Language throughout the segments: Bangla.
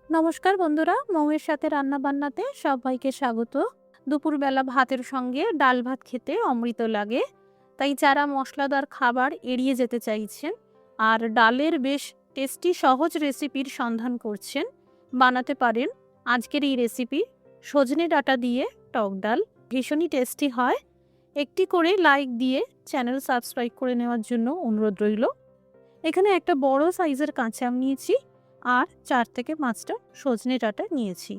নমস্কার বন্ধুরা, মৌয়ের সাথে রান্না বান্নাতে সবাইকে স্বাগত। দুপুরবেলা ভাতের সঙ্গে ডাল ভাত খেতে অমৃত লাগে। তাই যারা মশলাদার খাবার এড়িয়ে যেতে চাইছেন আর ডালের বেশ টেস্টি সহজ রেসিপির সন্ধান করছেন, বানাতে পারেন আজকের এই রেসিপি। সজনে ডাঁটা দিয়ে টক ডাল ভীষণই টেস্টি হয়। একটি করে লাইক দিয়ে চ্যানেল সাবস্ক্রাইব করে নেওয়ার জন্য অনুরোধ রইল। এখানে একটা বড় সাইজের কাঁচা আম নিয়েছি আর 4 থেকে 5টা সজনে ডাঁটা নিয়েছি।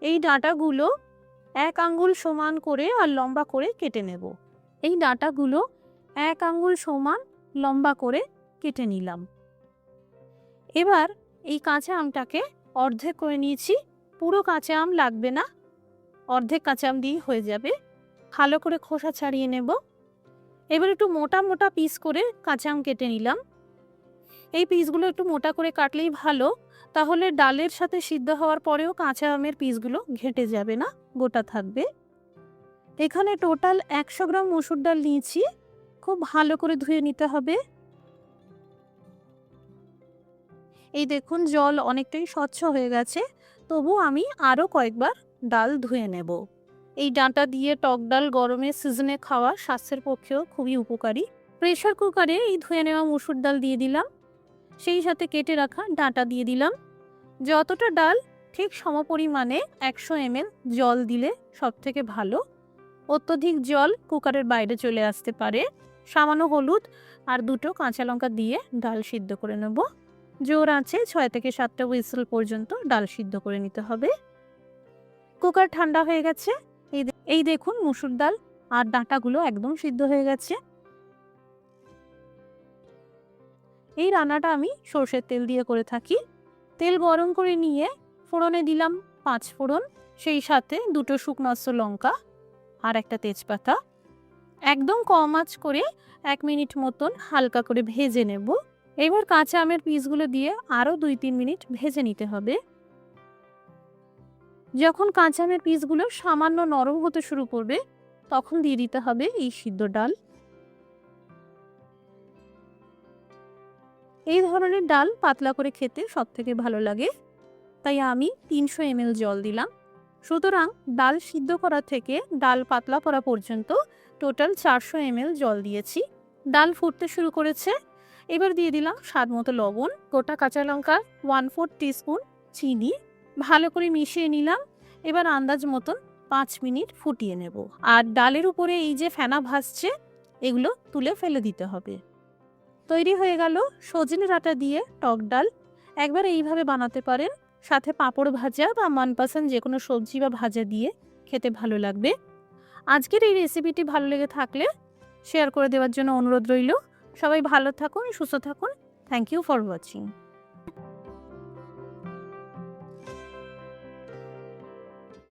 এই ডাঁটাগুলো 1 আঙ্গুল সমান করে আর লম্বা করে কেটে নেব। এই ডাঁটাগুলো 1 আঙ্গুল সমান লম্বা করে কেটে নিলাম। এবার এই কাঁচা আমটাকে অর্ধেক করে নিয়েছি। পুরো কাঁচা আম লাগবে না, অর্ধেক কাঁচা আম দিয়ে হয়ে যাবে। ভালো করে খোসা ছাড়িয়ে নেব। এবার একটু মোটা মোটা পিস করে কাঁচা আম কেটে নিলাম। এই পিসগুলো একটু মোটা করে কাটলেই ভালো, তাহলে ডালের সাথে সিদ্ধ হওয়ার পরেও কাঁচা আমের পিসগুলো ঘেটে যাবে না, গোটা থাকবে। এখানে টোটাল 100 গ্রাম মসুর ডাল নিয়েছি। খুব ভালো করে ধুয়ে নিতে হবে। এই দেখুন, জল অনেকটাই স্বচ্ছ হয়ে গেছে, তবু আমি আরও কয়েকবার ডাল ধুয়ে নেব। এই ডাঁটা দিয়ে টক ডাল গরমের সিজনে খাওয়া স্বাস্থ্যের পক্ষেও খুবই উপকারী। প্রেসার কুকারে এই ধুয়ে নেওয়া মসুর ডাল দিয়ে দিলাম, সেই সাথে কেটে রাখা ডাঁটা দিয়ে দিলাম। যতটা ডাল ঠিক সমপরিমাণে 100 ml জল দিলে সবথেকে ভালো। অত্যধিক জল কুকারের বাইরে চলে আসতে পারে। সামান্য হলুদ আর 2টো কাঁচা লঙ্কা দিয়ে ডাল সিদ্ধ করে নেব। জোর আঁচে 6 থেকে 7টা হুইসেল পর্যন্ত ডাল সিদ্ধ করে নিতে হবে। কুকার ঠান্ডা হয়ে গেছে। এই দেখুন, মসুর ডাল আর ডাঁটাগুলো একদম সিদ্ধ হয়ে গেছে। এই রান্নাটা আমি সরষের তেল দিয়ে করে থাকি। তেল গরম করে নিয়ে ফোড়নে দিলাম 5 ফোড়ন, সেই সাথে 2টো শুকনো লঙ্কা আর একটা তেজপাতা। একদম কম আঁচ করে 1 মিনিট মতন হালকা করে ভেজে নেব। এবার কাঁচা আমের পিসগুলো দিয়ে আরও 2-3 মিনিট ভেজে নিতে হবে। যখন কাঁচা আমের পিসগুলো সামান্য নরম হতে শুরু করবে, তখন দিয়ে দিতে হবে এই সিদ্ধ ডাল। এই ধরনের ডাল পাতলা করে খেতে সবথেকে ভালো লাগে, তাই আমি 300 ml জল দিলাম। সুতরাং ডাল সিদ্ধ করা থেকে ডাল পাতলা করা পর্যন্ত টোটাল 400 ml জল দিয়েছি। ডাল ফুটতে শুরু করেছে। এবার দিয়ে দিলাম স্বাদ মতো লবণ, গোটা কাঁচা লঙ্কা 1/4 টিস্পুন, চিনি। ভালো করে মিশিয়ে নিলাম। এবার আন্দাজ মতন 5 মিনিট ফুটিয়ে নেব। আর ডালের উপরে এই যে ফেনা ভাসছে, এগুলো তুলে ফেলে দিতে হবে। তৈরি হয়ে গেল সজনে ডাঁটা দিয়ে টক ডাল। একবার এইভাবে বানাতে পারেন। সাথে পাঁপড় ভাজা বা মনপসন্দ যে কোনো সবজি বা ভাজা দিয়ে খেতে ভালো লাগবে। আজকের এই রেসিপিটি ভালো লেগে থাকলে শেয়ার করে দেওয়ার জন্য অনুরোধ রইল। সবাই ভালো থাকুন, সুস্থ থাকুন। Thank you for watching.